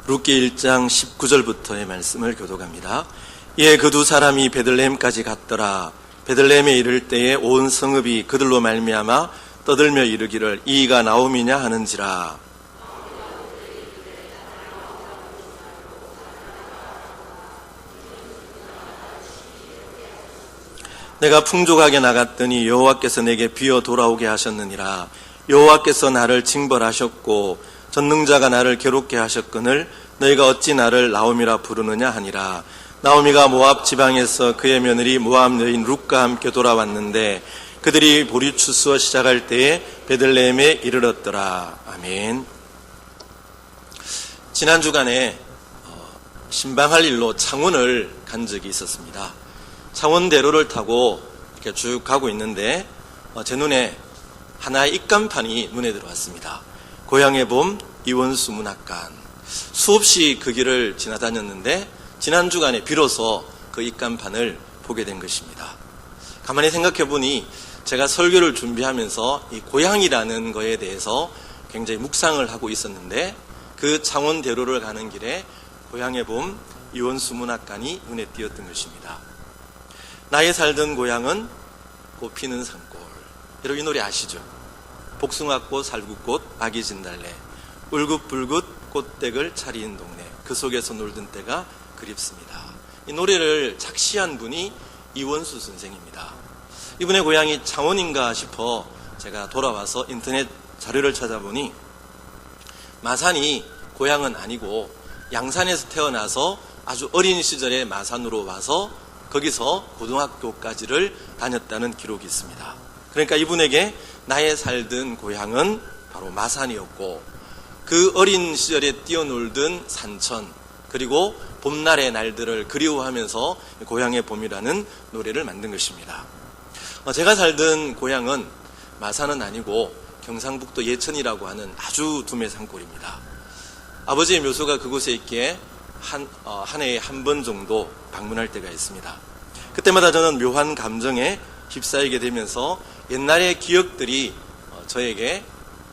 룻기 1장 19절부터의 말씀을 교독합니다. 이에 그 두 사람이 베들레헴까지 갔더라. 베들레헴에 이를 때에 온 성읍이 그들로 말미암아 떠들며 이르기를 이가 나오미냐 하는지라. 내가 풍족하게 나갔더니 여호와께서 내게 비어 돌아오게 하셨느니라. 여호와께서 나를 징벌하셨고 전능자가 나를 괴롭게 하셨거늘 너희가 어찌 나를 나오미라 부르느냐 하니라. 나오미가 모압 지방에서 그의 며느리 모압 여인 룻과 함께 돌아왔는데 그들이 보리 추수어 시작할 때에 베들레헴에 이르렀더라. 아멘. 지난 주간에 신방할 일로 창원을 간 적이 있었습니다. 창원대로를 타고 이렇게 쭉 가고 있는데 제 눈에 하나의 입간판이 눈에 들어왔습니다. 고향의 봄 이원수 문학관. 수없이 그 길을 지나다녔는데 지난 주간에 비로소 그 입간판을 보게 된 것입니다. 가만히 생각해 보니 제가 설교를 준비하면서 이 고향이라는 거에 대해서 굉장히 묵상을 하고 있었는데 그 창원대로를 가는 길에 고향의 봄 이원수 문학관이 눈에 띄었던 것입니다. 나의 살던 고향은 꽃피는 산골. 여러분 이 노래 아시죠? 복숭아꽃, 살구꽃, 아기진달래, 울긋불긋 꽃댁을 차린 동네, 그 속에서 놀던 때가 그립습니다. 이 노래를 작시한 분이 이원수 선생입니다. 이분의 고향이 창원인가 싶어 제가 돌아와서 인터넷 자료를 찾아보니 마산이 고향은 아니고 양산에서 태어나서 아주 어린 시절에 마산으로 와서 거기서 고등학교까지를 다녔다는 기록이 있습니다. 그러니까 이분에게 나의 살던 고향은 바로 마산이었고 그 어린 시절에 뛰어놀던 산천 그리고 봄날의 날들을 그리워하면서 고향의 봄이라는 노래를 만든 것입니다. 제가 살던 고향은 마산은 아니고 경상북도 예천이라고 하는 아주 두메 산골입니다. 아버지의 묘소가 그곳에 있기에 한 해에 한 번 정도 방문할 때가 있습니다. 그때마다 저는 묘한 감정에 휩싸이게 되면서 옛날의 기억들이 저에게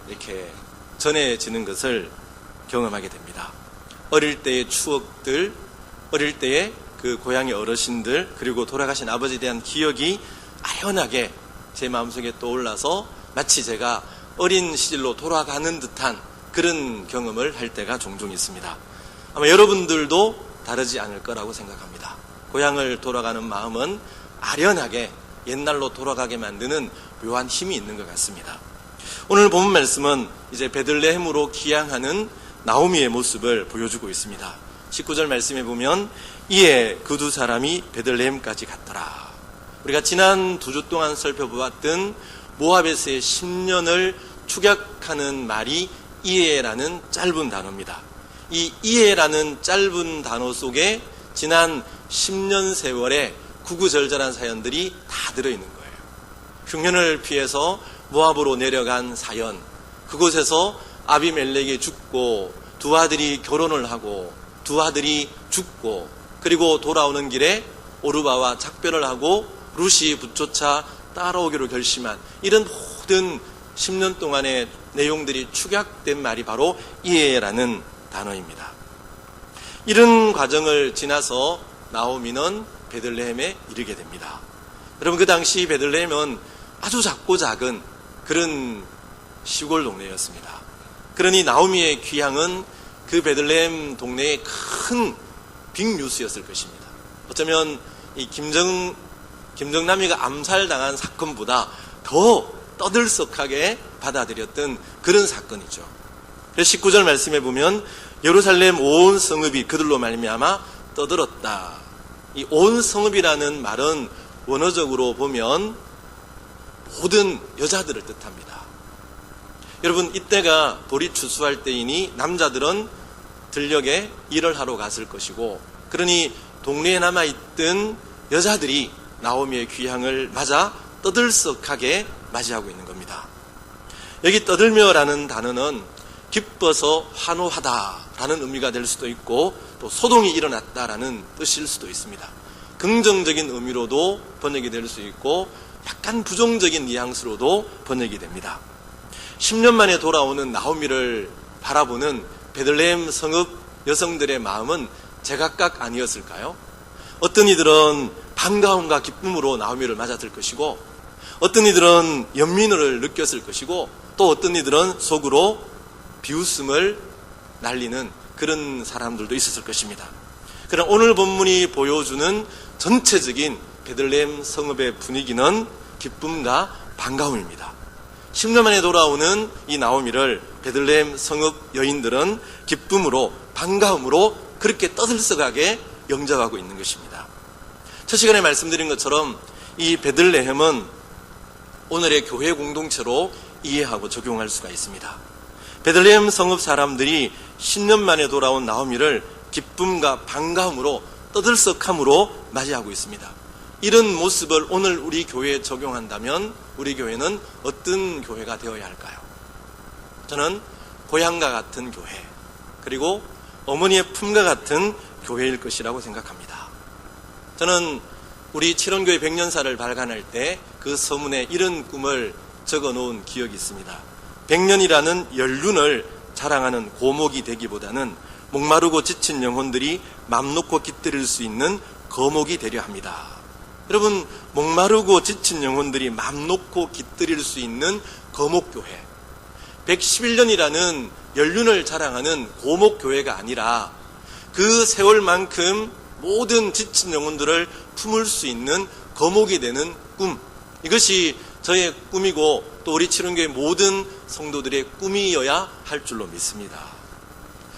이렇게 전해지는 것을 경험하게 됩니다. 어릴 때의 추억들, 어릴 때의 그 고향의 어르신들, 그리고 돌아가신 아버지에 대한 기억이 아련하게 제 마음속에 떠올라서 마치 제가 어린 시절로 돌아가는 듯한 그런 경험을 할 때가 종종 있습니다. 아마 여러분들도 다르지 않을 거라고 생각합니다. 고향을 돌아가는 마음은 아련하게 옛날로 돌아가게 만드는 묘한 힘이 있는 것 같습니다. 오늘 본 말씀은 이제 베들레헴으로 귀향하는 나오미의 모습을 보여주고 있습니다. 19절 말씀에 보면 이에 그 두 사람이 베들레헴까지 갔더라. 우리가 지난 2주 동안 살펴보았던 모압에서의 10년을 축약하는 말이 이에라는 짧은 단어입니다. 이 이에라는 짧은 단어 속에 지난 10년 세월의 구구절절한 사연들이 다 들어있는 거예요. 흉년을 피해서 모압으로 내려간 사연, 그곳에서 아비멜렉이 죽고 두 아들이 결혼을 하고 두 아들이 죽고 그리고 돌아오는 길에 오르바와 작별을 하고 룻이 붙조차 따라오기로 결심한 이런 모든 10년 동안의 내용들이 축약된 말이 바로 이에라는 단어입니다. 이런 과정을 지나서 나오미는 베들레헴에 이르게 됩니다. 여러분 그 당시 베들레헴은 아주 작고 작은 그런 시골 동네였습니다. 그러니 나오미의 귀향은 그 베들레헴 동네의 큰 빅뉴스였을 것입니다. 어쩌면 이 김정남이가 암살당한 사건보다 더 떠들썩하게 받아들였던 그런 사건이죠. 그래서 19절 말씀에 보면 예루살렘 온 성읍이 그들로 말미암아 떠들었다. 이 온 성읍이라는 말은 원어적으로 보면 모든 여자들을 뜻합니다. 여러분 이때가 보리 추수할 때이니 남자들은 들녘에 일을 하러 갔을 것이고 그러니 동네에 남아있던 여자들이 나오미의 귀향을 맞아 떠들썩하게 맞이하고 있는 겁니다. 여기 떠들며라는 단어는 기뻐서 환호하다라는 의미가 될 수도 있고 또 소동이 일어났다라는 뜻일 수도 있습니다. 긍정적인 의미로도 번역이 될 수 있고 약간 부정적인 뉘앙스로도 번역이 됩니다. 10년 만에 돌아오는 나오미를 바라보는 베들레헴 성읍 여성들의 마음은 제각각 아니었을까요? 어떤 이들은 반가움과 기쁨으로 나오미를 맞아들 것이고, 어떤 이들은 연민을 느꼈을 것이고, 또 어떤 이들은 속으로 비웃음을 날리는 그런 사람들도 있었을 것입니다. 그러나 오늘 본문이 보여주는 전체적인 베들레헴 성읍의 분위기는 기쁨과 반가움입니다. 10년 만에 돌아오는 이 나오미를 베들레헴 성읍 여인들은 기쁨으로, 반가움으로 그렇게 떠들썩하게 영접하고 있는 것입니다. 첫 시간에 말씀드린 것처럼 이 베들레헴은 오늘의 교회 공동체로 이해하고 적용할 수가 있습니다. 베들레헴 성읍 사람들이 10년 만에 돌아온 나오미를 기쁨과 반가움으로, 떠들썩함으로 맞이하고 있습니다. 이런 모습을 오늘 우리 교회에 적용한다면 우리 교회는 어떤 교회가 되어야 할까요? 저는 고향과 같은 교회, 그리고 어머니의 품과 같은 교회일 것이라고 생각합니다. 저는 우리 칠원교회 100년사를 발간할 때 그 서문에 이런 꿈을 적어 놓은 기억이 있습니다. 100년이라는 연륜을 자랑하는 고목이 되기보다는 목마르고 지친 영혼들이 맘 놓고 깃들일 수 있는 거목이 되려 합니다. 여러분, 목마르고 지친 영혼들이 맘 놓고 깃들일 수 있는 거목교회, 111년이라는 연륜을 자랑하는 고목교회가 아니라 그 세월만큼 모든 지친 영혼들을 품을 수 있는 거목이 되는 꿈, 이것이 저의 꿈이고 또 우리 칠원교회 모든 성도들의 꿈이어야 할 줄로 믿습니다.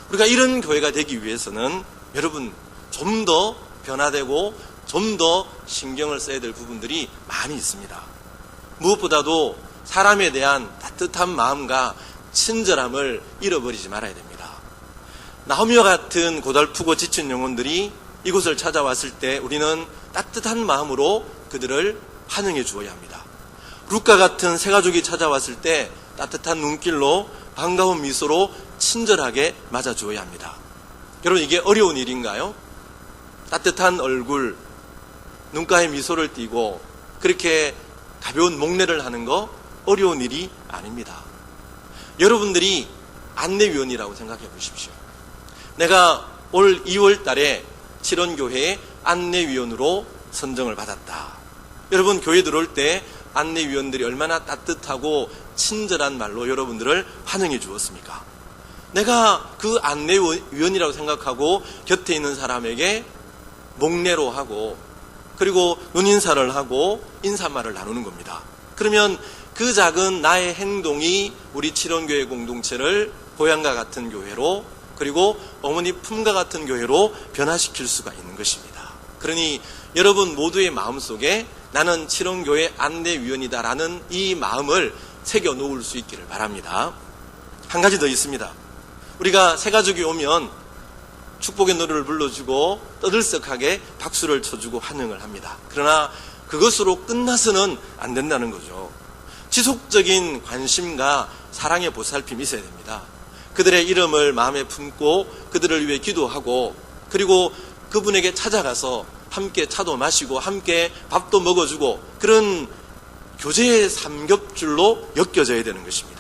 우리가 이런 교회가 되기 위해서는 여러분, 좀 더 변화되고 좀 더 신경을 써야 될 부분들이 많이 있습니다. 무엇보다도 사람에 대한 따뜻한 마음과 친절함을 잃어버리지 말아야 됩니다. 나오미와 같은 고달프고 지친 영혼들이 이곳을 찾아왔을 때 우리는 따뜻한 마음으로 그들을 환영해 주어야 합니다. 룻과 같은 새 가족이 찾아왔을 때 따뜻한 눈길로, 반가운 미소로 친절하게 맞아 주어야 합니다. 여러분, 이게 어려운 일인가요? 따뜻한 얼굴, 눈가에 미소를 띠고 그렇게 가벼운 목례를 하는 거 어려운 일이 아닙니다. 여러분들이 안내위원이라고 생각해 보십시오. 내가 올 2월 달에 칠원교회의 안내위원으로 선정을 받았다. 여러분, 교회 들어올 때 안내위원들이 얼마나 따뜻하고 친절한 말로 여러분들을 환영해 주었습니까? 내가 그 안내위원이라고 생각하고 곁에 있는 사람에게 목례로 하고 그리고 눈인사를 하고 인사말을 나누는 겁니다. 그러면 그 작은 나의 행동이 우리 칠원교회 공동체를 고향과 같은 교회로, 그리고 어머니 품과 같은 교회로 변화시킬 수가 있는 것입니다. 그러니 여러분 모두의 마음속에 나는 칠원교회 안내위원이다라는 이 마음을 새겨 놓을 수 있기를 바랍니다. 한 가지 더 있습니다. 우리가 새 가족이 오면 축복의 노래를 불러주고 떠들썩하게 박수를 쳐주고 환영을 합니다. 그러나 그것으로 끝나서는 안 된다는 거죠. 지속적인 관심과 사랑의 보살핌이 있어야 됩니다. 그들의 이름을 마음에 품고 그들을 위해 기도하고, 그리고 그분에게 찾아가서 함께 차도 마시고 함께 밥도 먹어주고, 그런 교제의 삼겹줄로 엮여져야 되는 것입니다.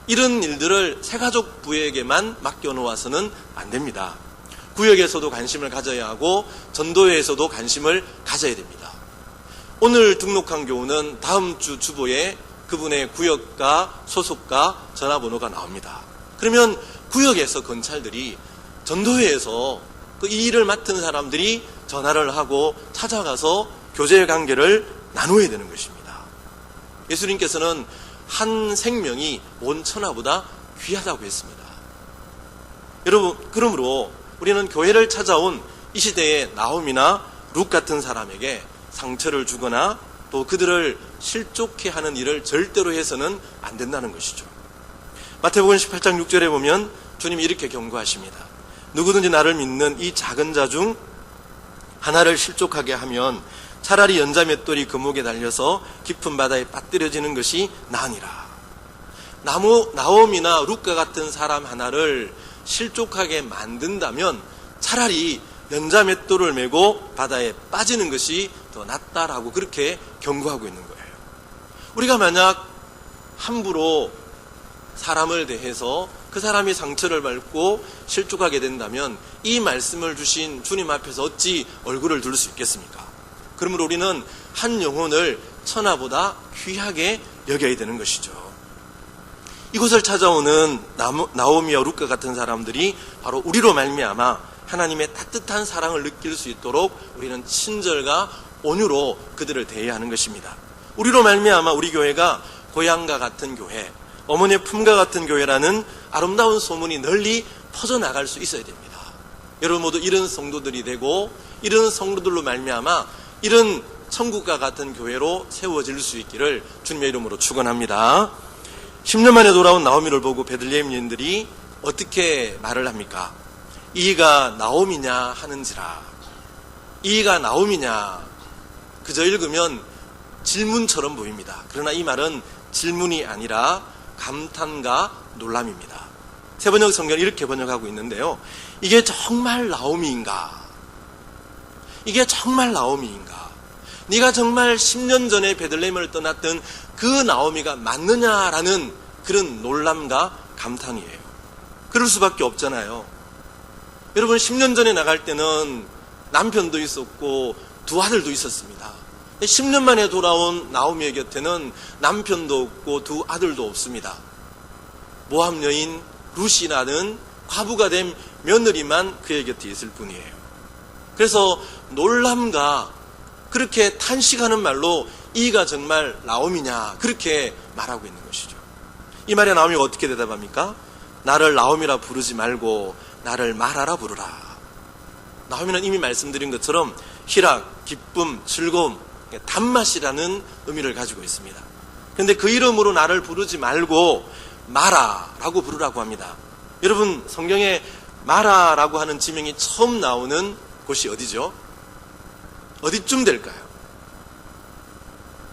이런 일들을 새가족 부에게만 맡겨놓아서는 안 됩니다. 구역에서도 관심을 가져야 하고 전도회에서도 관심을 가져야 됩니다. 오늘 등록한 교우는 다음 주 주보에 그분의 구역과 소속과 전화번호가 나옵니다. 그러면 구역에서 건찰들이, 전도회에서 그 이 일을 맡은 사람들이 전화를 하고 찾아가서 교제의 관계를 나누어야 되는 것입니다. 예수님께서는 한 생명이 온 천하보다 귀하다고 했습니다. 여러분, 그러므로 우리는 교회를 찾아온 이 시대의 나옴이나 룻 같은 사람에게 상처를 주거나 또 그들을 실족해 하는 일을 절대로 해서는 안 된다는 것이죠. 마태복음 18장 6절에 보면 주님이 이렇게 경고하십니다. 누구든지 나를 믿는 이 작은 자 중 하나를 실족하게 하면 차라리 연자맷돌이 금옥에 달려서 깊은 바다에 빠뜨려지는 것이 나으니라. 나옴이나 룻과 같은 사람 하나를 실족하게 만든다면 차라리 연자맷돌을 메고 바다에 빠지는 것이 더 낫다라고 그렇게 경고하고 있는 거예요. 우리가 만약 함부로 사람을 대해서 그 사람이 상처를 받고 실족하게 된다면 이 말씀을 주신 주님 앞에서 어찌 얼굴을 둘 수 있겠습니까? 그러므로 우리는 한 영혼을 천하보다 귀하게 여겨야 되는 것이죠. 이곳을 찾아오는 나오미와 룻과 같은 사람들이 바로 우리로 말미암아 하나님의 따뜻한 사랑을 느낄 수 있도록 우리는 친절과 온유로 그들을 대해야 하는 것입니다. 우리로 말미암아 우리 교회가 고향과 같은 교회, 어머니의 품과 같은 교회라는 아름다운 소문이 널리 퍼져나갈 수 있어야 됩니다. 여러분 모두 이런 성도들이 되고 이런 성도들로 말미암아 이런 천국과 같은 교회로 세워질 수 있기를 주님의 이름으로 축원합니다. 10년 만에 돌아온 나오미를 보고 베들레헴 여인들이 어떻게 말을 합니까? 이가 나오미냐 하는지라. 이가 나오미냐. 그저 읽으면 질문처럼 보입니다. 그러나 이 말은 질문이 아니라 감탄과 놀람입니다. 세번역 성경을 이렇게 번역하고 있는데요. 이게 정말 나오미인가? 이게 정말 나오미인가? 네가 정말 10년 전에 베들레헴을 떠났던 그 나오미가 맞느냐라는 그런 놀람과 감탄이에요. 그럴 수밖에 없잖아요. 여러분 10년 전에 나갈 때는 남편도 있었고 두 아들도 있었습니다. 10년 만에 돌아온 나오미의 곁에는 남편도 없고 두 아들도 없습니다. 모압 여인 룻이라는 과부가 된 며느리만 그의 곁에 있을 뿐이에요. 그래서 놀람과 그렇게 탄식하는 말로 이가 정말 나오미냐 그렇게 말하고 있는 것이죠. 이 말에 나오미가 어떻게 대답합니까? 나를 나오미라 부르지 말고 나를 마라라 부르라. 나오미는 이미 말씀드린 것처럼 희락, 기쁨, 즐거움, 단맛이라는 의미를 가지고 있습니다. 그런데 그 이름으로 나를 부르지 말고 마라라고 부르라고 합니다. 여러분 성경에 마라라고 하는 지명이 처음 나오는 곳이 어디죠? 어디쯤 될까요?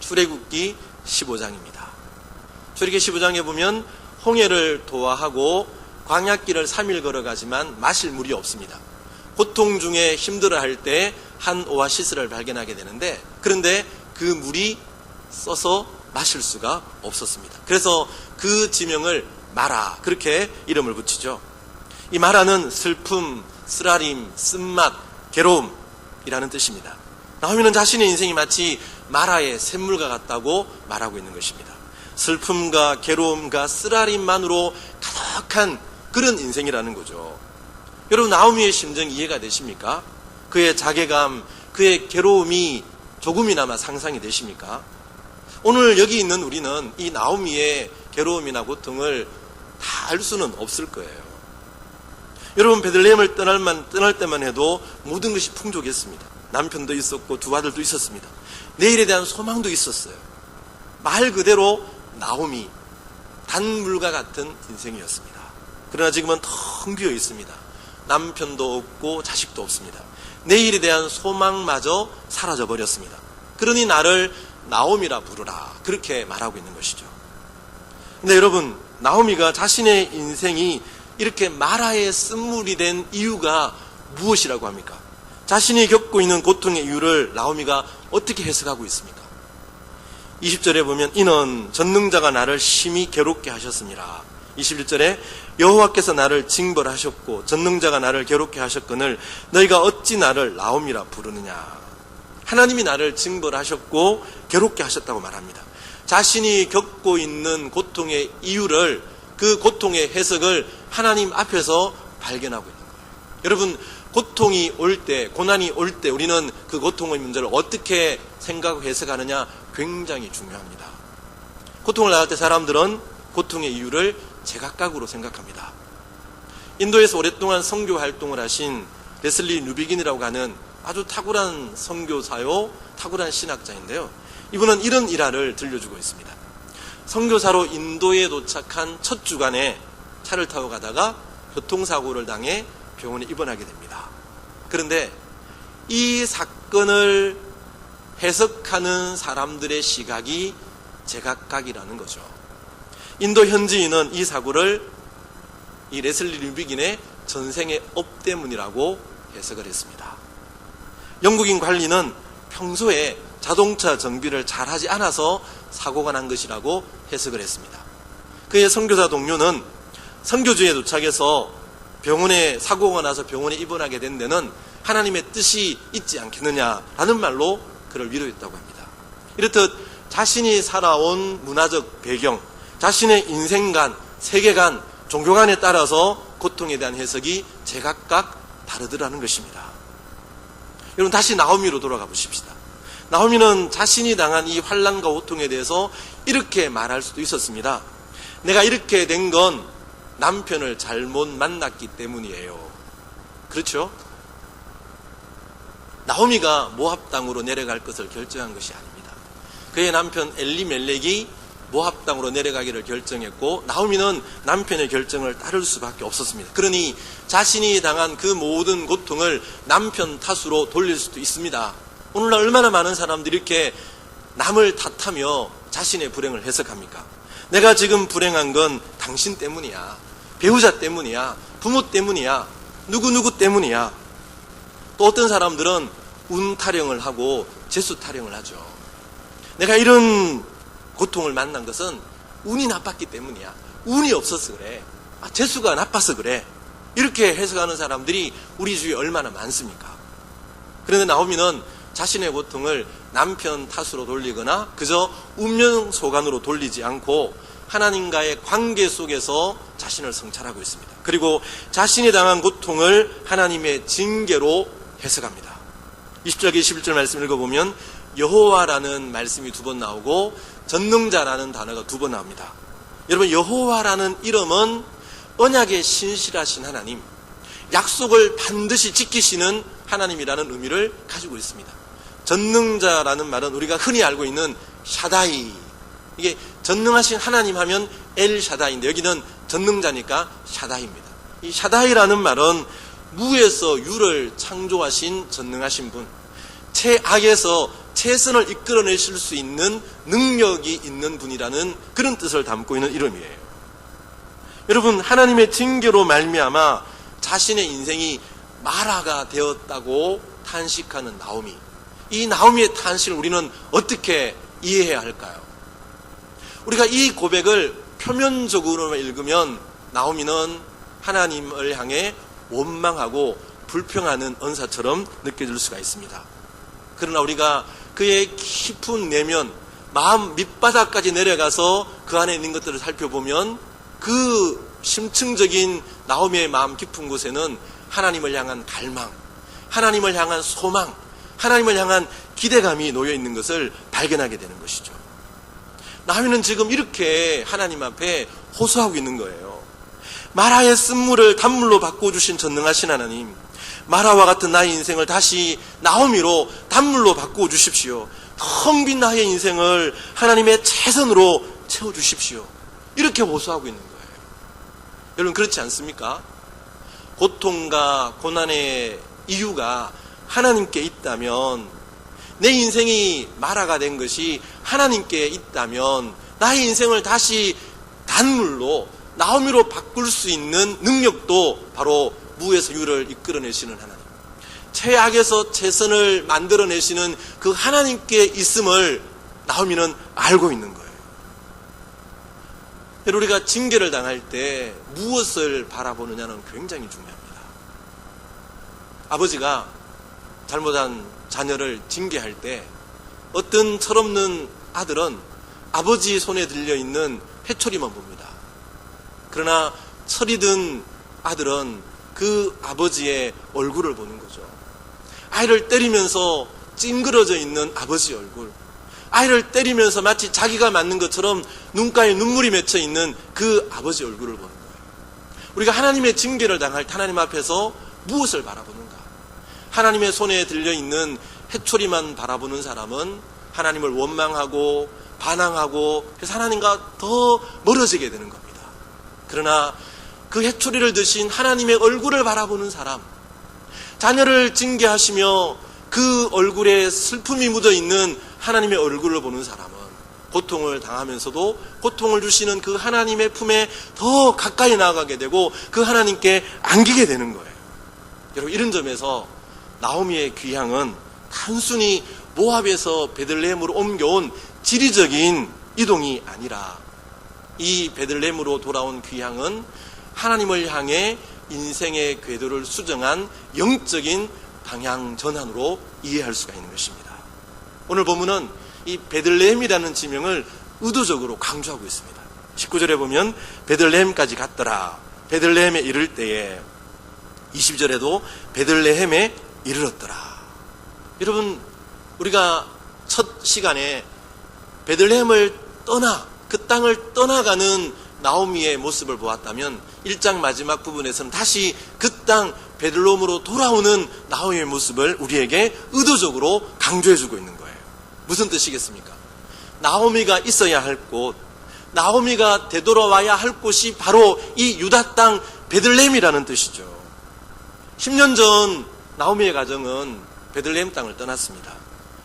출애굽기 15장입니다. 출애굽기 15장에 보면 홍해를 도하하고 광야길을 3일 걸어가지만 마실 물이 없습니다. 고통 중에 힘들어할 때 한 오아시스를 발견하게 되는데 그런데 그 물이 써서 마실 수가 없었습니다. 그래서 그 지명을 마라 그렇게 이름을 붙이죠. 이 마라는 슬픔, 쓰라림, 쓴맛, 괴로움이라는 뜻입니다. 나오미는 자신의 인생이 마치 마라의 샘물과 같다고 말하고 있는 것입니다. 슬픔과 괴로움과 쓰라림만으로 가득한 그런 인생이라는 거죠. 여러분 나오미의 심정 이해가 되십니까? 그의 자괴감, 그의 괴로움이 조금이나마 상상이 되십니까? 오늘 여기 있는 우리는 이 나오미의 괴로움이나 고통을 다 알 수는 없을 거예요. 여러분 베들레헴을 떠날 때만 해도 모든 것이 풍족했습니다. 남편도 있었고 두 아들도 있었습니다. 내일에 대한 소망도 있었어요. 말 그대로 나오미, 단물과 같은 인생이었습니다. 그러나 지금은 텅 비어 있습니다. 남편도 없고 자식도 없습니다. 내일에 대한 소망마저 사라져버렸습니다. 그러니 나를 나오미라 부르라 그렇게 말하고 있는 것이죠. 근데 여러분 나오미가 자신의 인생이 이렇게 마라의 쓴물이 된 이유가 무엇이라고 합니까? 자신이 겪고 있는 고통의 이유를 나오미가 어떻게 해석하고 있습니까? 20절에 보면 이는 전능자가 나를 심히 괴롭게 하셨습니다. 21절에 여호와께서 나를 징벌하셨고 전능자가 나를 괴롭게 하셨거늘 너희가 어찌 나를 나오미라 부르느냐. 하나님이 나를 징벌하셨고 괴롭게 하셨다고 말합니다. 자신이 겪고 있는 고통의 이유를 그 고통의 해석을 하나님 앞에서 발견하고 있는 거예요. 여러분 고통이 올 때, 고난이 올 때 우리는 그 고통의 문제를 어떻게 생각하고 해석하느냐 굉장히 중요합니다. 고통을 당할 때 사람들은 고통의 이유를 제각각으로 생각합니다. 인도에서 오랫동안 선교 활동을 하신 레슬리 누비긴이라고 하는 아주 탁월한 선교사요, 탁월한 신학자인데요. 이분은 이런 일화를 들려주고 있습니다. 선교사로 인도에 도착한 첫 주간에 차를 타고 가다가 교통사고를 당해 병원에 입원하게 됩니다. 그런데 이 사건을 해석하는 사람들의 시각이 제각각이라는 거죠. 인도 현지인은 이 사고를 이 레슬리 누비긴의 전생의 업 때문이라고 해석을 했습니다. 영국인 관리는 평소에 자동차 정비를 잘하지 않아서 사고가 난 것이라고 해석을 했습니다. 그의 선교사 동료는 선교지에 도착해서 병원에 사고가 나서 병원에 입원하게 된 데는 하나님의 뜻이 있지 않겠느냐라는 말로 그를 위로했다고 합니다. 이렇듯 자신이 살아온 문화적 배경, 자신의 인생관, 세계관, 종교관에 따라서 고통에 대한 해석이 제각각 다르더라는 것입니다. 여러분, 다시 나오미로 돌아가 보십시다. 나오미는 자신이 당한 이 환난과 고통에 대해서 이렇게 말할 수도 있었습니다. 내가 이렇게 된 건 남편을 잘못 만났기 때문이에요. 그렇죠? 나오미가 모압 땅으로 내려갈 것을 결정한 것이 아닙니다. 그의 남편 엘리멜렉이 모압 땅으로 내려가기를 결정했고, 나오미는 남편의 결정을 따를 수밖에 없었습니다. 그러니 자신이 당한 그 모든 고통을 남편 탓으로 돌릴 수도 있습니다. 오늘날 얼마나 많은 사람들이 이렇게 남을 탓하며 자신의 불행을 해석합니까? 내가 지금 불행한 건 당신 때문이야, 배우자 때문이야, 부모 때문이야, 누구누구 때문이야. 또 어떤 사람들은 운 타령을 하고 재수 타령을 하죠. 내가 이런 고통을 만난 것은 운이 나빴기 때문이야, 운이 없어서 그래, 재수가 나빠서 그래, 이렇게 해석하는 사람들이 우리 주위에 얼마나 많습니까? 그런데 나오미는 자신의 고통을 남편 탓으로 돌리거나 그저 운명소관으로 돌리지 않고 하나님과의 관계 속에서 자신을 성찰하고 있습니다. 그리고 자신이 당한 고통을 하나님의 징계로 해석합니다. 20절 21절 말씀 읽어보면 여호와라는 말씀이 2번 나오고 전능자라는 단어가 2번 나옵니다. 여러분, 여호와라는 이름은 언약에 신실하신 하나님, 약속을 반드시 지키시는 하나님이라는 의미를 가지고 있습니다. 전능자라는 말은 우리가 흔히 알고 있는 샤다이, 이게 전능하신 하나님 하면 엘 샤다이인데 여기는 전능자니까 샤다이입니다. 이 샤다이라는 말은 무에서 유를 창조하신 전능하신 분, 최악에서 최선을 이끌어내실 수 있는 능력이 있는 분이라는 그런 뜻을 담고 있는 이름이에요. 여러분, 하나님의 징계로 말미암아 자신의 인생이 마라가 되었다고 탄식하는 나오미, 이 나오미의 탄식을 우리는 어떻게 이해해야 할까요? 우리가 이 고백을 표면적으로만 읽으면 나오미는 하나님을 향해 원망하고 불평하는 언사처럼 느껴질 수가 있습니다. 그러나 우리가 그의 깊은 내면, 마음 밑바닥까지 내려가서 그 안에 있는 것들을 살펴보면 그 심층적인 나오미의 마음 깊은 곳에는 하나님을 향한 갈망, 하나님을 향한 소망, 하나님을 향한 기대감이 놓여 있는 것을 발견하게 되는 것이죠. 나오미는 지금 이렇게 하나님 앞에 호소하고 있는 거예요. 마라의 쓴물을 단물로 바꿔주신 전능하신 하나님, 마라와 같은 나의 인생을 다시 나오미로 단물로 바꿔주십시오. 텅 빈 나의 인생을 하나님의 최선으로 채워주십시오. 이렇게 호소하고 있는 거예요. 여러분, 그렇지 않습니까? 고통과 고난의 이유가 하나님께 있다면, 내 인생이 마라가 된 것이 하나님께 있다면 나의 인생을 다시 단물로, 나오미로 바꿀 수 있는 능력도 바로 무에서 유를 이끌어내시는 하나님, 최악에서 최선을 만들어내시는 그 하나님께 있음을 나오미는 알고 있는 거예요. 우리가 징계를 당할 때 무엇을 바라보느냐는 굉장히 중요합니다. 아버지가 잘못한 자녀를 징계할 때 어떤 철없는 아들은 아버지 손에 들려있는 회초리만 봅니다. 그러나 철이 든 아들은 그 아버지의 얼굴을 보는 거죠. 아이를 때리면서 찡그러져 있는 아버지 얼굴, 아이를 때리면서 마치 자기가 맞는 것처럼 눈가에 눈물이 맺혀 있는 그 아버지 얼굴을 보는 거예요. 우리가 하나님의 징계를 당할 때 하나님 앞에서 무엇을 바라보는가? 하나님의 손에 들려있는 해초리만 바라보는 사람은 하나님을 원망하고 반항하고 그래서 하나님과 더 멀어지게 되는 겁니다. 그러나 그 해초리를 드신 하나님의 얼굴을 바라보는 사람, 자녀를 징계하시며 그 얼굴에 슬픔이 묻어있는 하나님의 얼굴을 보는 사람은 고통을 당하면서도 고통을 주시는 그 하나님의 품에 더 가까이 나아가게 되고 그 하나님께 안기게 되는 거예요. 여러분, 이런 점에서 나오미의 귀향은 단순히 모압에서 베들레헴으로 옮겨온 지리적인 이동이 아니라 이 베들레헴으로 돌아온 귀향은 하나님을 향해 인생의 궤도를 수정한 영적인 방향 전환으로 이해할 수가 있는 것입니다. 오늘 본문은 이 베들레헴이라는 지명을 의도적으로 강조하고 있습니다. 19절에 보면 베들레헴까지 갔더라. 베들레헴에 이를 때에 20절에도 베들레헴에 이르렀더라. 여러분, 우리가 첫 시간에 베들레헴을 그 땅을 떠나가는 나오미의 모습을 보았다면 1장 마지막 부분에서는 다시 그 땅 베들레헴으로 돌아오는 나오미의 모습을 우리에게 의도적으로 강조해주고 있는 거예요. 무슨 뜻이겠습니까? 나오미가 있어야 할 곳, 나오미가 되돌아와야 할 곳이 바로 이 유다 땅 베들레헴이라는 뜻이죠. 10년 전 나오미의 가정은 베들레헴 땅을 떠났습니다.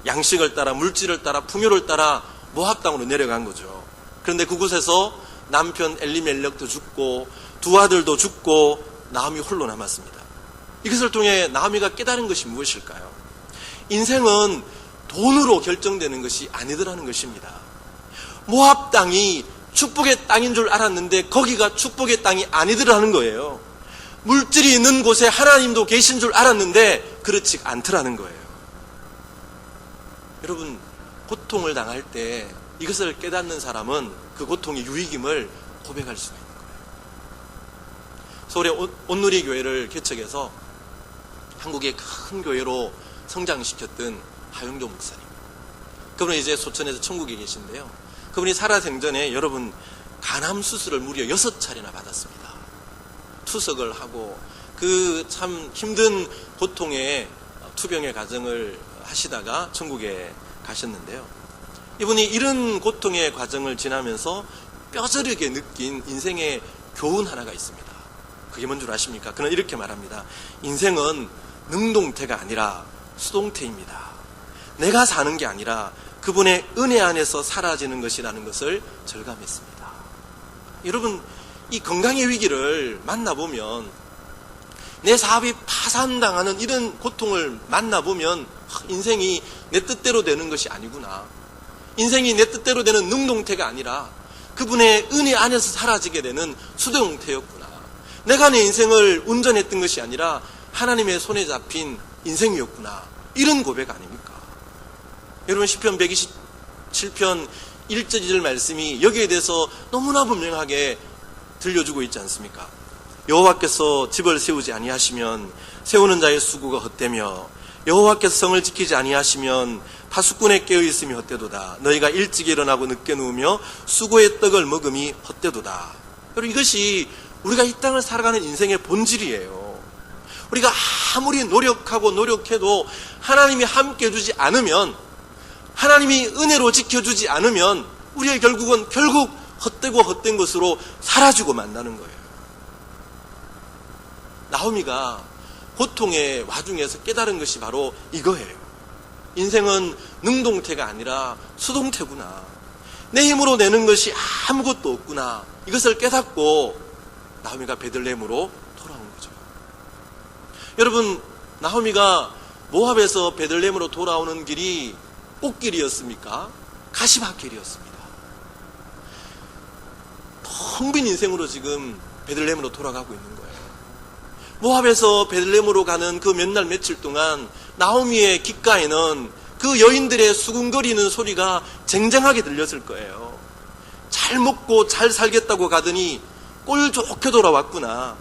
양식을 따라, 물질을 따라, 풍요를 따라 모압 땅으로 내려간 거죠. 그런데 그곳에서 남편 엘리멜렉도 죽고 두 아들도 죽고 나오미 홀로 남았습니다. 이것을 통해 나오미가 깨달은 것이 무엇일까요? 인생은 돈으로 결정되는 것이 아니더라는 것입니다. 모압 땅이 축복의 땅인 줄 알았는데 거기가 축복의 땅이 아니더라는 거예요. 물질이 있는 곳에 하나님도 계신 줄 알았는데 그렇지 않더라는 거예요. 여러분, 고통을 당할 때 이것을 깨닫는 사람은 그 고통의 유익임을 고백할 수가 있는 거예요. 서울의 온누리 교회를 개척해서 한국의 큰 교회로 성장시켰던 하용조 목사님. 그분은 이제 소천에서 천국에 계신데요. 그분이 살아생전에 여러분 간암 수술을 무려 6차례나 받았습니다. 투석을 하고 그 참 힘든 고통의 투병의 과정을 하시다가 천국에 가셨는데요. 이분이 이런 고통의 과정을 지나면서 뼈저리게 느낀 인생의 교훈 하나가 있습니다. 그게 뭔 줄 아십니까? 그는 이렇게 말합니다. 인생은 능동태가 아니라 수동태입니다. 내가 사는 게 아니라 그분의 은혜 안에서 사라지는 것이라는 것을 절감했습니다. 여러분, 이 건강의 위기를 만나보면, 내 사업이 파산당하는 이런 고통을 만나보면 인생이 내 뜻대로 되는 것이 아니구나. 인생이 내 뜻대로 되는 능동태가 아니라 그분의 은혜 안에서 사라지게 되는 수동태였구나. 내가 내 인생을 운전했던 것이 아니라 하나님의 손에 잡힌 인생이었구나. 이런 고백 아닙니까? 여러분, 시편 127편 1절 2절 말씀이 여기에 대해서 너무나 분명하게 들려주고 있지 않습니까? 여호와께서 집을 세우지 아니하시면 세우는 자의 수고가 헛되며 여호와께서 성을 지키지 아니하시면 파수꾼의 깨어있음이 헛되도다. 너희가 일찍 일어나고 늦게 누우며 수고의 떡을 먹음이 헛되도다. 여러분, 이것이 우리가 이 땅을 살아가는 인생의 본질이에요. 우리가 아무리 노력하고 노력해도 하나님이 함께 해주지 않으면, 하나님이 은혜로 지켜주지 않으면 우리의 결국 헛되고 헛된 것으로 사라지고 만나는 거예요. 나오미가 고통의 와중에서 깨달은 것이 바로 이거예요. 인생은 능동태가 아니라 수동태구나. 내 힘으로 내는 것이 아무것도 없구나. 이것을 깨닫고 나오미가 베들레헴으로 돌아온 거죠. 여러분, 나오미가 모압에서 베들레헴으로 돌아오는 길이 꽃길이었습니까? 가시밭길이었습니다. 텅 빈 인생으로 지금 베들레헴으로 돌아가고 있는 거예요. 모압에서 베들레헴으로 가는 그 몇 날 며칠 동안 나오미의 귓가에는 그 여인들의 수군거리는 소리가 쟁쟁하게 들렸을 거예요. 잘 먹고 잘 살겠다고 가더니 꼴 좋게 돌아왔구나.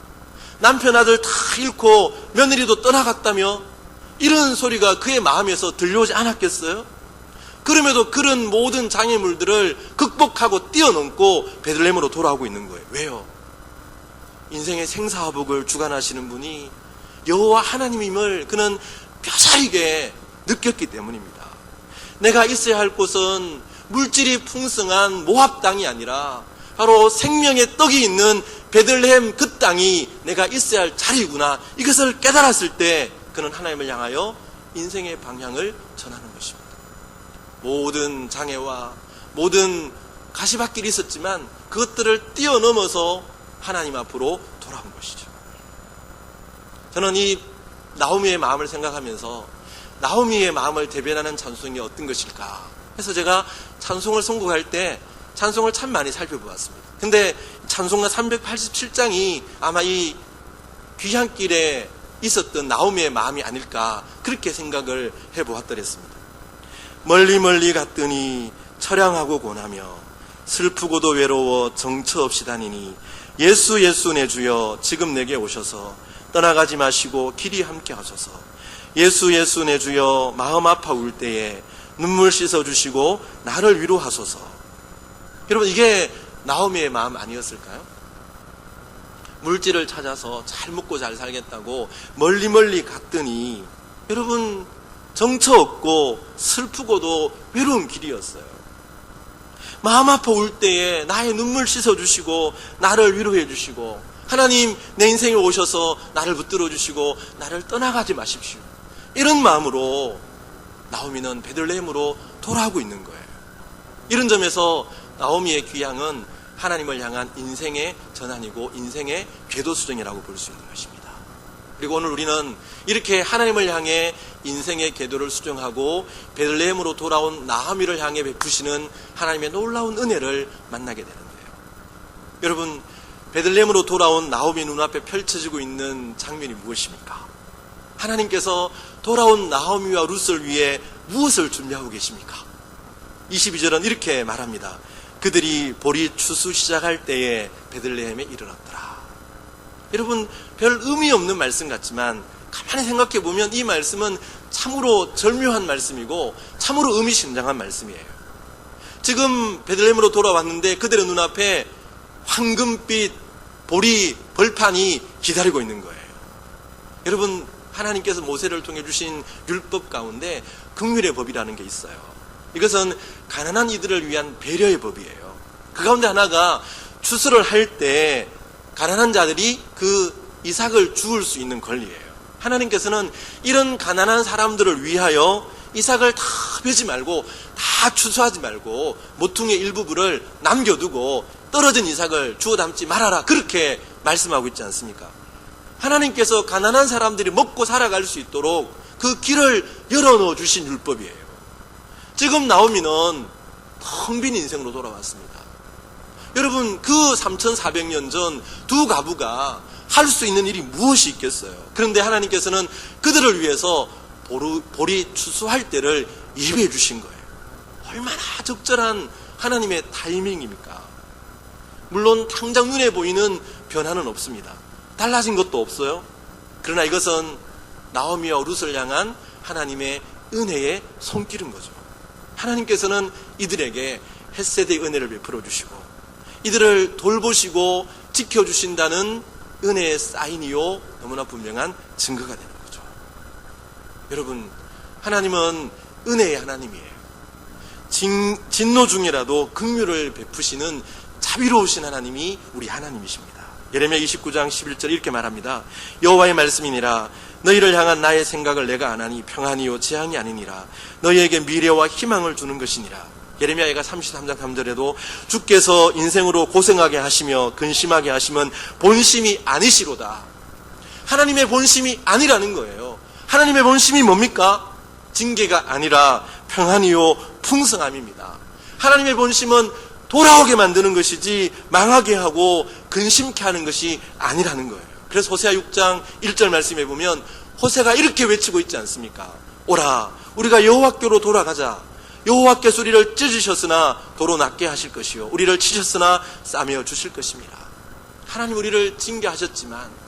남편 아들 다 잃고 며느리도 떠나갔다며, 이런 소리가 그의 마음에서 들려오지 않았겠어요? 그럼에도 그런 모든 장애물들을 극복하고 뛰어넘고 베들레헴으로 돌아오고 있는 거예요. 왜요? 인생의 생사화복을 주관하시는 분이 여호와 하나님임을 그는 뼈저리게 느꼈기 때문입니다. 내가 있어야 할 곳은 물질이 풍성한 모압 땅이 아니라 바로 생명의 떡이 있는 베들레헴 그 땅이 내가 있어야 할 자리구나. 이것을 깨달았을 때 그는 하나님을 향하여 인생의 방향을 전하는 것입니다. 모든 장애와 모든 가시밭길이 있었지만 그것들을 뛰어넘어서 하나님 앞으로 돌아온 것이죠. 저는 이 나오미의 마음을 생각하면서 나오미의 마음을 대변하는 찬송이 어떤 것일까 해서 제가 찬송을 선곡할 때 찬송을 참 많이 살펴보았습니다. 근데 찬송가 387장이 아마 이 귀향길에 있었던 나오미의 마음이 아닐까 그렇게 생각을 해보았더랬습니다. 멀리 멀리 갔더니 처량하고 고나며 슬프고도 외로워 정처 없이 다니니 예수 예수 내 주여 지금 내게 오셔서 떠나가지 마시고 길이 함께 하소서. 예수 예수 내 주여 마음 아파 울 때에 눈물 씻어주시고 나를 위로하소서. 여러분, 이게 나오미의 마음 아니었을까요? 물질을 찾아서 잘 먹고 잘 살겠다고 멀리 멀리 갔더니 여러분, 정처 없고 슬프고도 외로운 길이었어요. 마음 아파 울 때에 나의 눈물 씻어주시고 나를 위로해 주시고, 하나님 내 인생에 오셔서 나를 붙들어 주시고 나를 떠나가지 마십시오, 이런 마음으로 나오미는 베들레헴으로 돌아오고 있는 거예요. 이런 점에서 나오미의 귀향은 하나님을 향한 인생의 전환이고 인생의 궤도수정이라고 볼 수 있는 것입니다. 그리고 오늘 우리는 이렇게 하나님을 향해 인생의 궤도를 수정하고 베들레헴으로 돌아온 나오미를 향해 베푸시는 하나님의 놀라운 은혜를 만나게 되는 거예요. 여러분, 베들레헴으로 돌아온 나오미 눈앞에 펼쳐지고 있는 장면이 무엇입니까? 하나님께서 돌아온 나오미와 룻을 위해 무엇을 준비하고 계십니까? 22절은 이렇게 말합니다. 그들이 보리 추수 시작할 때에 베들레헴에 이르렀더라. 여러분, 별 의미 없는 말씀 같지만 가만히 생각해 보면 이 말씀은 참으로 절묘한 말씀이고 참으로 의미심장한 말씀이에요. 지금 베들레헴으로 돌아왔는데 그들의 눈앞에 황금빛 보리 벌판이 기다리고 있는 거예요. 여러분, 하나님께서 모세를 통해 주신 율법 가운데 긍휼의 법이라는 게 있어요. 이것은 가난한 이들을 위한 배려의 법이에요. 그 가운데 하나가 추수를 할 때 가난한 자들이 그 이삭을 주울 수 있는 권리예요. 하나님께서는 이런 가난한 사람들을 위하여 이삭을 다 베지 말고 다 추수하지 말고 모퉁이의 일부분을 남겨두고 떨어진 이삭을 주워 담지 말아라, 그렇게 말씀하고 있지 않습니까? 하나님께서 가난한 사람들이 먹고 살아갈 수 있도록 그 길을 열어놓아 주신 율법이에요. 지금 나오미는 텅 빈 인생으로 돌아왔습니다. 여러분, 그 3400년 전 두 가부가 할 수 있는 일이 무엇이 있겠어요? 그런데 하나님께서는 그들을 위해서 보리 추수할 때를 예비해 주신 거예요. 얼마나 적절한 하나님의 타이밍입니까? 물론 당장 눈에 보이는 변화는 없습니다. 달라진 것도 없어요. 그러나 이것은 나오미와 룻을 향한 하나님의 은혜의 손길인 거죠. 하나님께서는 이들에게 헷세대의 은혜를 베풀어 주시고 이들을 돌보시고 지켜주신다는 은혜의 사인이요 너무나 분명한 증거가 되는 거죠. 여러분, 하나님은 은혜의 하나님이에요. 진노 중이라도 긍휼을 베푸시는 자비로우신 하나님이 우리 하나님이십니다. 예레미야 29장 11절 이렇게 말합니다. 여호와의 말씀이니라. 너희를 향한 나의 생각을 내가 아나니 평안이요 재앙이 아니니라. 너희에게 미래와 희망을 주는 것이니라. 예레미야가 33장 3절에도 주께서 인생으로 고생하게 하시며 근심하게 하시면 본심이 아니시로다. 하나님의 본심이 아니라는 거예요. 하나님의 본심이 뭡니까? 징계가 아니라 평안이요 풍성함입니다. 하나님의 본심은 돌아오게 만드는 것이지 망하게 하고 근심케 하는 것이 아니라는 거예요. 그래서 호세아 6장 1절 말씀에 보면 호세가 이렇게 외치고 있지 않습니까? 오라, 우리가 여호와께로 돌아가자. 여호와께서 우리를 찢으셨으나 도로 낫게 하실 것이요 우리를 치셨으나 싸매어 주실 것입니다. 하나님 우리를 징계하셨지만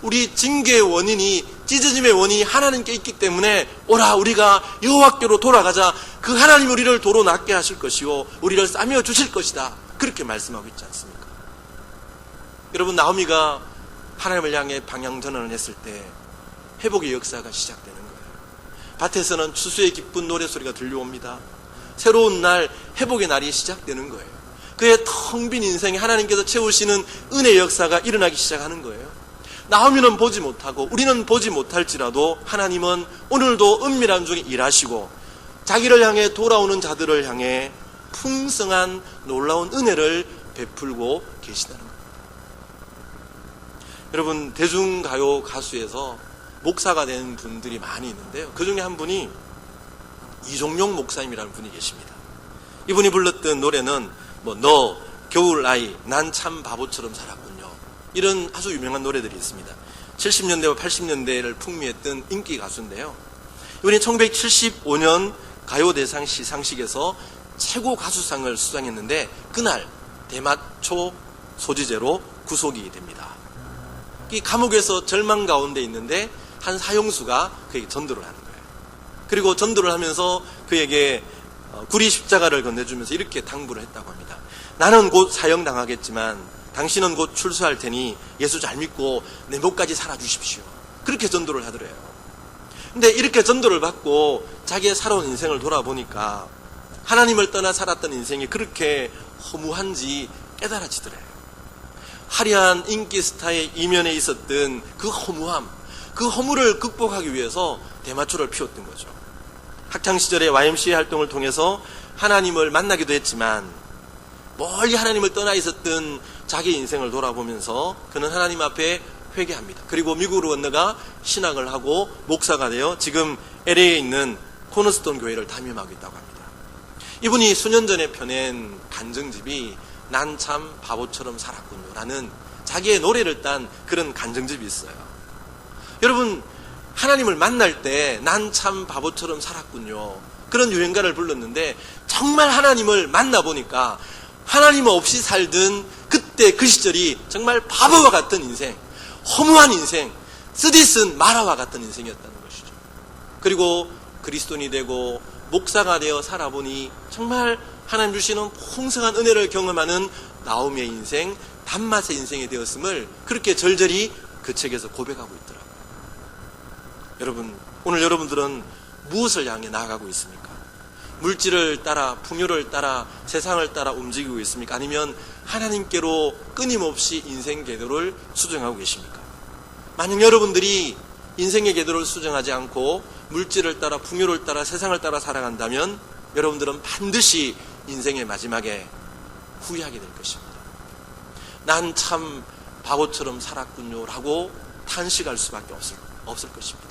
우리 징계의 원인이, 찢어짐의 원인이 하나님께 있기 때문에 오라, 우리가 여호와께로 돌아가자. 그 하나님 우리를 도로 낫게 하실 것이요 우리를 싸매어 주실 것이다, 그렇게 말씀하고 있지 않습니까? 여러분, 나오미가 하나님을 향해 방향 전환을 했을 때 회복의 역사가 시작되는 거예요. 밭에서는 추수의 기쁜 노래소리가 들려옵니다. 새로운 날, 회복의 날이 시작되는 거예요. 그의 텅 빈 인생에 하나님께서 채우시는 은혜의 역사가 일어나기 시작하는 거예요. 나오미는 보지 못하고 우리는 보지 못할지라도 하나님은 오늘도 은밀한 중에 일하시고 자기를 향해 돌아오는 자들을 향해 풍성한 놀라운 은혜를 베풀고 계시다는 겁니다. 여러분, 대중가요 가수에서 목사가 된 분들이 많이 있는데요. 그 중에 한 분이 이종용 목사님이라는 분이 계십니다. 이분이 불렀던 노래는 너 겨울아이, 난 참 바보처럼 살았군요. 이런 아주 유명한 노래들이 있습니다. 70년대와 80년대를 풍미했던 인기 가수인데요. 이번에 1975년 가요대상 시상식에서 최고 가수상을 수상했는데 그날 대마초 소지죄로 구속이 됩니다. 이 감옥에서 절망 가운데 있는데 한 사형수가 그에게 전도를 하는 거예요. 그리고 전도를 하면서 그에게 구리 십자가를 건네주면서 이렇게 당부를 했다고 합니다. 나는 곧 사형당하겠지만 당신은 곧 출소할 테니 예수 잘 믿고 내 목까지 살아주십시오. 그렇게 전도를 하더래요. 근데 이렇게 전도를 받고 자기의 살아온 인생을 돌아보니까 하나님을 떠나 살았던 인생이 그렇게 허무한지 깨달아지더래요. 화려한 인기 스타의 이면에 있었던 그 허무함, 그 허물을 극복하기 위해서 대마초를 피웠던 거죠. 학창시절에 YMCA 활동을 통해서 하나님을 만나기도 했지만 멀리 하나님을 떠나 있었던 자기 인생을 돌아보면서 그는 하나님 앞에 회개합니다. 그리고 미국으로 건너가 신학을 하고 목사가 되어 지금 LA에 있는 코너스톤 교회를 담임하고 있다고 합니다. 이분이 수년 전에 펴낸 간증집이 난 참 바보처럼 살았군요 라는 자기의 노래를 딴 그런 간증집이 있어요. 여러분, 하나님을 만날 때 난 참 바보처럼 살았군요 그런 유행가를 불렀는데 정말 하나님을 만나보니까 하나님 없이 살던 그때 그 시절이 정말 바보와 같은 인생, 허무한 인생, 쓰디쓴 마라와 같은 인생이었다는 것이죠. 그리고 그리스도인이 되고 목사가 되어 살아보니 정말 하나님 주시는 풍성한 은혜를 경험하는 나오미의 인생, 단맛의 인생이 되었음을 그렇게 절절히 그 책에서 고백하고 있더라고요. 여러분, 오늘 여러분들은 무엇을 향해 나아가고 있습니까? 물질을 따라, 풍요를 따라, 세상을 따라 움직이고 있습니까? 아니면 하나님께로 끊임없이 인생 궤도를 수정하고 계십니까? 만약 여러분들이 인생의 궤도를 수정하지 않고 물질을 따라, 풍요를 따라, 세상을 따라 살아간다면 여러분들은 반드시 인생의 마지막에 후회하게 될 것입니다. 난 참 바보처럼 살았군요 라고 탄식할 수밖에 없을 것입니다.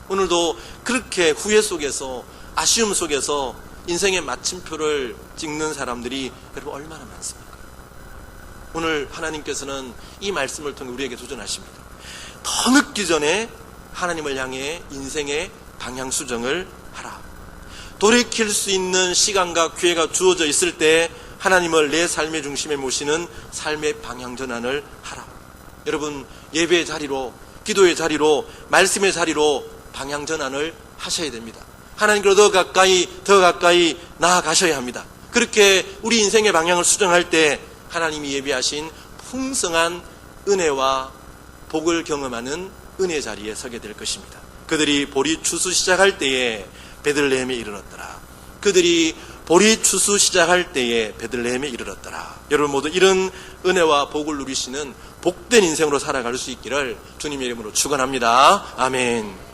오늘도 그렇게 후회 속에서, 아쉬움 속에서 인생의 마침표를 찍는 사람들이 여러분 얼마나 많습니까? 오늘 하나님께서는 이 말씀을 통해 우리에게 도전하십니다. 더 늦기 전에 하나님을 향해 인생의 방향 수정을 하라. 돌이킬 수 있는 시간과 기회가 주어져 있을 때 하나님을 내 삶의 중심에 모시는 삶의 방향 전환을 하라. 여러분, 예배의 자리로, 기도의 자리로, 말씀의 자리로 방향 전환을 하셔야 됩니다. 하나님께로 더 가까이 나아가셔야 합니다. 그렇게 우리 인생의 방향을 수정할 때 하나님이 예비하신 풍성한 은혜와 복을 경험하는 은혜 자리에 서게 될 것입니다. 그들이 보리 추수 시작할 때에 베들레헴에 이르렀더라. 그들이 보리 추수 시작할 때에 베들레헴에 이르렀더라. 여러분 모두 이런 은혜와 복을 누리시는 복된 인생으로 살아갈 수 있기를 주님의 이름으로 축원합니다. 아멘.